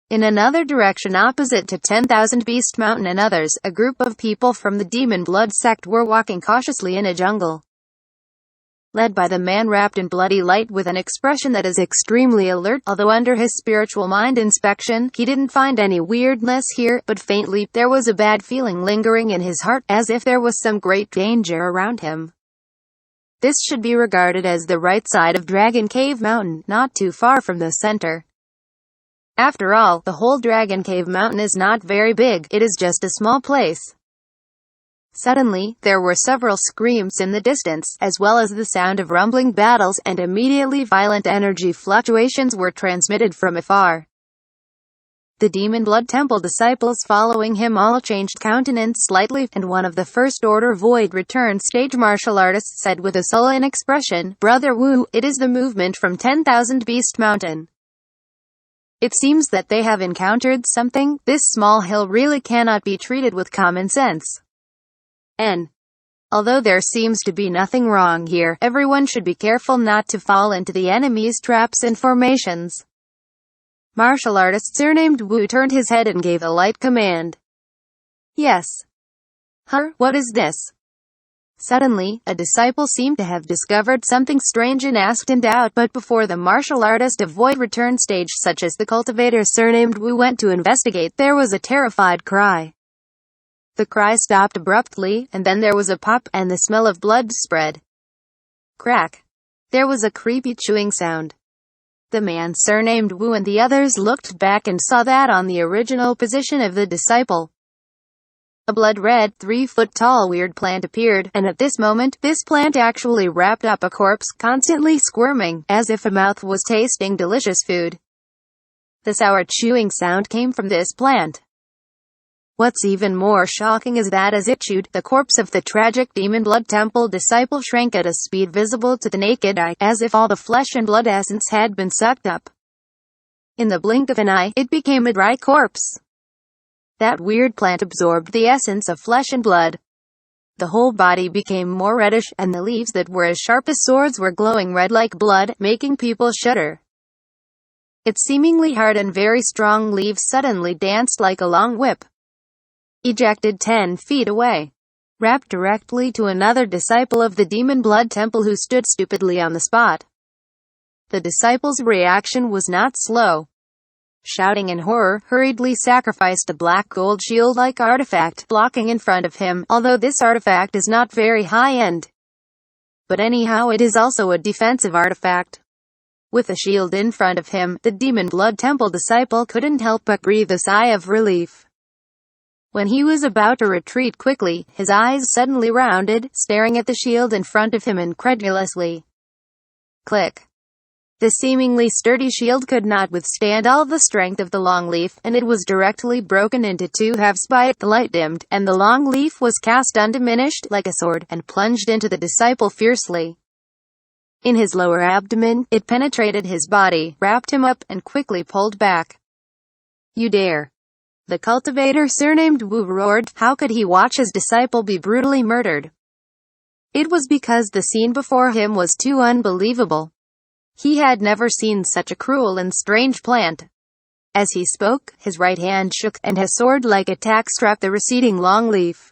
In another direction opposite to 10,000 Beast Mountain and others, a group of people from the Demon Blood sect were walking cautiously in a jungle, led by the man wrapped in bloody light with an expression that is extremely alert. Although under his spiritual mind inspection, he didn't find any weirdness here, but faintly, there was a bad feeling lingering in his heart, as if there was some great danger around him. This should be regarded as the right side of Dragon Cave Mountain, not too far from the center. After all, the whole Dragon Cave Mountain is not very big, it is just a small place. Suddenly, there were several screams in the distance, as well as the sound of rumbling battles, and immediately violent energy fluctuations were transmitted from afar. The Demon Blood Temple disciples following him all changed countenance slightly, and one of the First Order Void Return stage martial artists said with a sullen expression, "Brother Wu, it is the movement from 10,000 Beast Mountain. It seems that they have encountered something. This small hill really cannot be treated with common sense. And although there seems to be nothing wrong here, everyone should be careful not to fall into the enemy's traps and formations." Martial artist surnamed Wu turned his head and gave a light command. "Yes." What is this?" Suddenly, a disciple seemed to have discovered something strange and asked in doubt, but before the martial artist of Void Return stage such as the cultivator surnamed Wu went to investigate, there was a terrified cry. The cry stopped abruptly, and then there was a pop, and the smell of blood spread. Crack. There was a creepy chewing sound. The man surnamed Wu and the others looked back and saw that on the original position of the disciple, a blood-red, 3-foot-tall weird plant appeared, and at this moment, this plant actually wrapped up a corpse, constantly squirming, as if a mouth was tasting delicious food. The sour chewing sound came from this plant. What's even more shocking is that as it chewed, the corpse of the tragic Demon Blood Temple disciple shrank at a speed visible to the naked eye, as if all the flesh and blood essence had been sucked up. In the blink of an eye, it became a dry corpse. That weird plant absorbed the essence of flesh and blood. The whole body became more reddish, and the leaves that were as sharp as swords were glowing red like blood, making people shudder. Its seemingly hard and very strong leaves suddenly danced like a long whip, ejected 10 feet away, wrapped directly to another disciple of the Demon Blood Temple who stood stupidly on the spot. The disciple's reaction was not slow. Shouting in horror, hurriedly sacrificed a black gold shield-like artifact, blocking in front of him, although this artifact is not very high-end. But anyhow it is also a defensive artifact. With a shield in front of him, the Demon Blood Temple disciple couldn't help but breathe a sigh of relief. When he was about to retreat quickly, his eyes suddenly rounded, staring at the shield in front of him incredulously. Click. The seemingly sturdy shield could not withstand all the strength of the long leaf, and it was directly broken into 2 halves by it. The light dimmed, and the long leaf was cast undiminished, like a sword, and plunged into the disciple fiercely. In his lower abdomen, it penetrated his body, wrapped him up, and quickly pulled back. "You dare!" The cultivator surnamed Wu roared. How could he watch his disciple be brutally murdered? It was because the scene before him was too unbelievable. He had never seen such a cruel and strange plant. As he spoke, his right hand shook, and his sword-like attack struck the receding long leaf.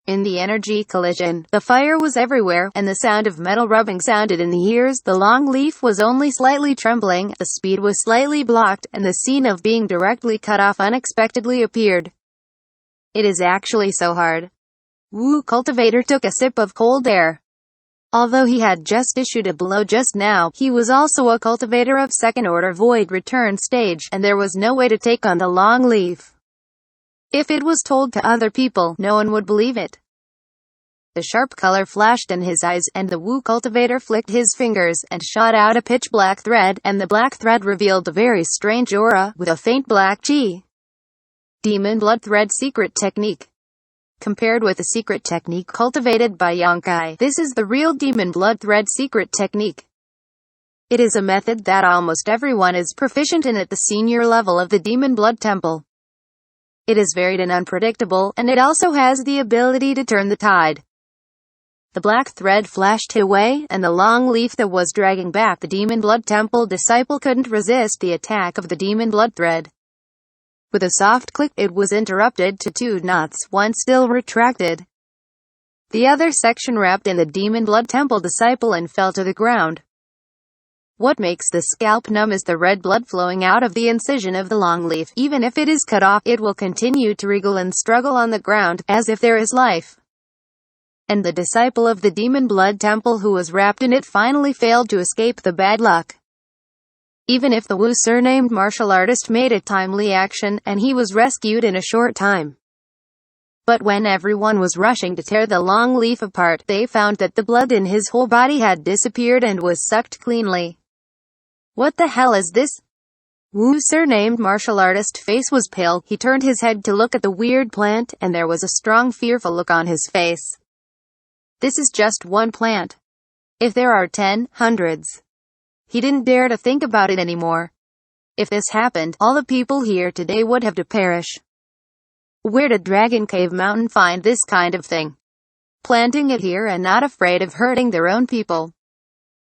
In the energy collision, the fire was everywhere, and the sound of metal rubbing sounded in the ears. The long leaf was only slightly trembling, the speed was slightly blocked, and the scene of being directly cut off unexpectedly appeared. It is actually so hard. Wu cultivator took a sip of cold air. Although he had just issued a blow just now, he was also a cultivator of Second Order Void Return stage, and there was no way to take on the long leaf. If it was told to other people, no one would believe it. The sharp color flashed in his eyes, and the Wu cultivator flicked his fingers, and shot out a pitch-black thread, and the black thread revealed a very strange aura, with a faint black chi. Demon Blood Thread Secret Technique. Compared with the secret technique cultivated by Xianxia, this is the real Demon Blood Thread Secret Technique. It is a method that almost everyone is proficient in at the senior level of the Demon Blood Temple. It is varied and unpredictable, and it also has the ability to turn the tide. The black thread flashed away, and the long leaf that was dragging back the demon blood temple disciple couldn't resist the attack of the demon blood thread. With a soft click, it was interrupted to 2 knots, one still retracted. The other section wrapped in the demon blood temple disciple and fell to the ground. What makes the scalp numb is the red blood flowing out of the incision of the long leaf. Even if it is cut off, it will continue to wriggle and struggle on the ground, as if there is life. And the disciple of the demon blood temple who was wrapped in it finally failed to escape the bad luck. Even if the Wu surnamed martial artist made a timely action, and he was rescued in a short time. But when everyone was rushing to tear the long leaf apart, they found that the blood in his whole body had disappeared and was sucked cleanly. What the hell is this? Wu surnamed martial artist face was pale. He turned his head to look at the weird plant, and there was a strong fearful look on his face. This is just one plant. If there are 10, hundreds. He didn't dare to think about it anymore. If this happened, all the people here today would have to perish. Where did Dragon Cave Mountain find this kind of thing? Planting it here and not afraid of hurting their own people.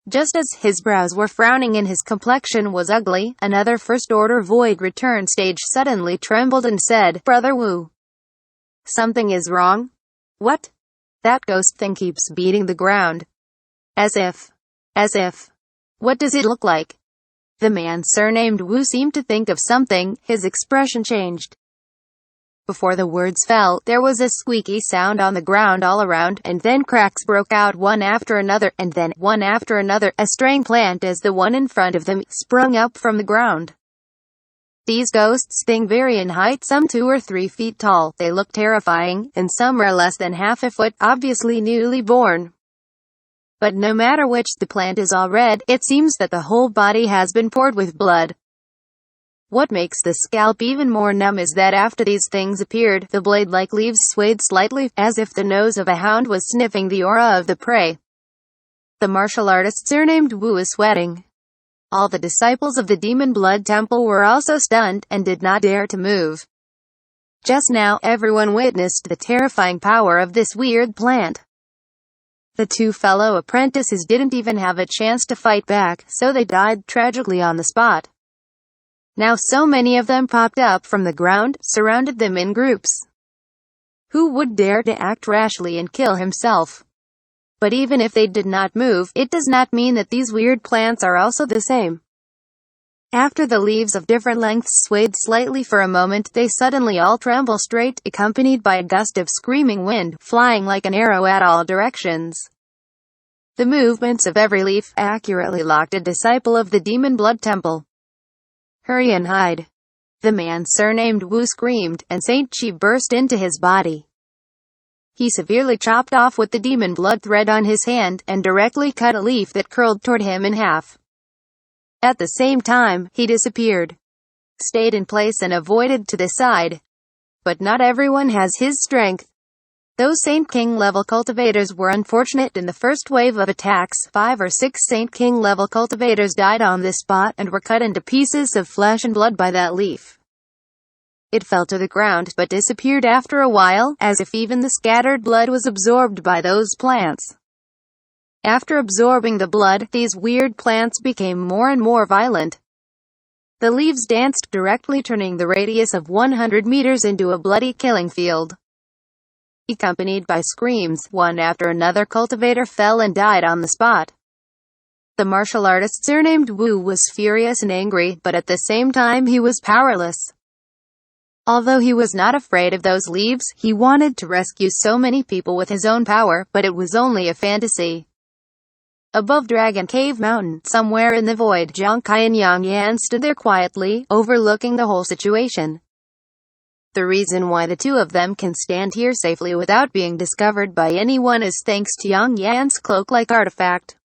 Just as his brows were frowning and his complexion was ugly, another first-order void return stage suddenly trembled and said, "Brother Wu, something is wrong." "What?" "That ghost thing keeps beating the ground. As if. What does it look like?" The man surnamed Wu seemed to think of something. His expression changed. Before the words fell, there was a squeaky sound on the ground all around, and then cracks broke out one after another, and then, one after another, a strange plant as the one in front of them sprung up from the ground. These ghosts thing vary in height, some 2 or 3 feet tall. They look terrifying, and some are less than half a foot, obviously newly born. But no matter which, the plant is all red. It seems that the whole body has been poured with blood. What makes the scalp even more numb is that after these things appeared, the blade-like leaves swayed slightly, as if the nose of a hound was sniffing the aura of the prey. The martial artist surnamed Wu is sweating. All the disciples of the demon blood temple were also stunned, and did not dare to move. Just now, everyone witnessed the terrifying power of this weird plant. The 2 fellow apprentices didn't even have a chance to fight back, so they died tragically on the spot. Now so many of them popped up from the ground, surrounded them in groups. Who would dare to act rashly and kill himself? But even if they did not move, it does not mean that these weird plants are also the same. After the leaves of different lengths swayed slightly for a moment, they suddenly all tremble straight, accompanied by a gust of screaming wind, flying like an arrow at all directions. The movements of every leaf accurately locked a disciple of the demon blood temple. "Hurry and hide!" the man surnamed Wu screamed, and Saint Chi burst into his body. He severely chopped off with the demon blood thread on his hand, and directly cut a leaf that curled toward him in half. At the same time, he disappeared, stayed in place and avoided to the side. But not everyone has his strength. Those Saint King level cultivators were unfortunate in the first wave of attacks. 5 or 6 Saint King level cultivators died on this spot, and were cut into pieces of flesh and blood by that leaf. It fell to the ground, but disappeared after a while, as if even the scattered blood was absorbed by those plants. After absorbing the blood, these weird plants became more and more violent. The leaves danced directly, turning the radius of 100 meters into a bloody killing field. Accompanied by screams, one after another cultivator fell and died on the spot. The martial artist surnamed Wu was furious and angry, but at the same time he was powerless. Although he was not afraid of those leaves, he wanted to rescue so many people with his own power, but it was only a fantasy. Above Dragon Cave Mountain, somewhere in the void, Xianxia and Yang Yan stood there quietly, overlooking the whole situation. The reason why the 2 of them can stand here safely without being discovered by anyone is thanks to Yang Yan's cloak-like artifact.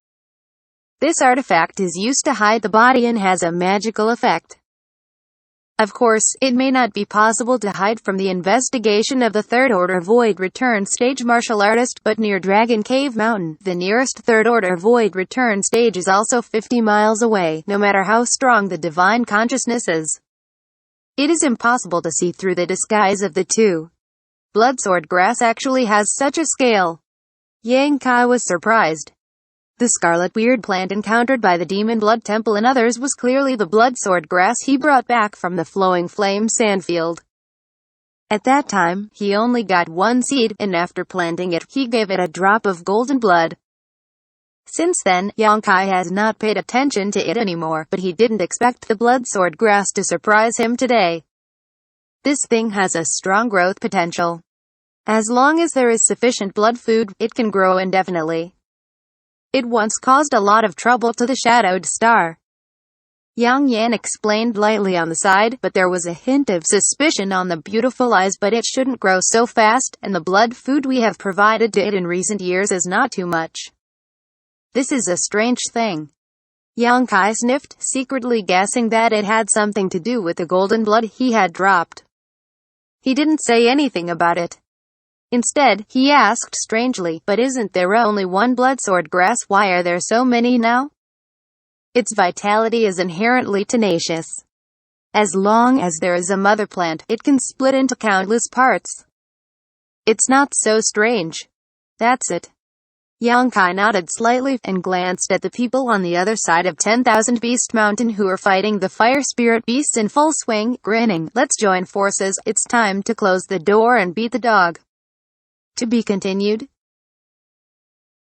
This artifact is used to hide the body and has a magical effect. Of course, it may not be possible to hide from the investigation of the third-order void return stage martial artist, but near Dragon Cave Mountain, the nearest third-order void return stage is also 50 miles away, no matter how strong the divine consciousness is. It is impossible to see through the disguise of the 2. Bloodsword grass actually has such a scale. Xianxia was surprised. The scarlet weird plant encountered by the demon blood temple and others was clearly the blood sword grass he brought back from the flowing flame sandfield. At that time, he only got one seed, and after planting it, he gave it a drop of golden blood. Since then, Xianxia has not paid attention to it anymore, but he didn't expect the blood sword grass to surprise him today. This thing has a strong growth potential. As long as there is sufficient blood food, it can grow indefinitely. It once caused a lot of trouble to the Shadowed Star. Yang Yan explained lightly on the side, but there was a hint of suspicion on the beautiful eyes. But it shouldn't grow so fast, and the blood food we have provided to it in recent years is not too much. This is a strange thing. Xianxia sniffed, secretly guessing that it had something to do with the golden blood he had dropped. He didn't say anything about it. Instead, he asked strangely, but isn't there only one blood sword grass? Why are there so many now? Its vitality is inherently tenacious. As long as there is a mother plant, it can split into countless parts. It's not so strange. That's it. Xianxia nodded slightly, and glanced at the people on the other side of 10,000 Beast Mountain who are fighting the fire spirit beasts in full swing, grinning. Let's join forces, it's time to close the door and beat the dog. To be continued.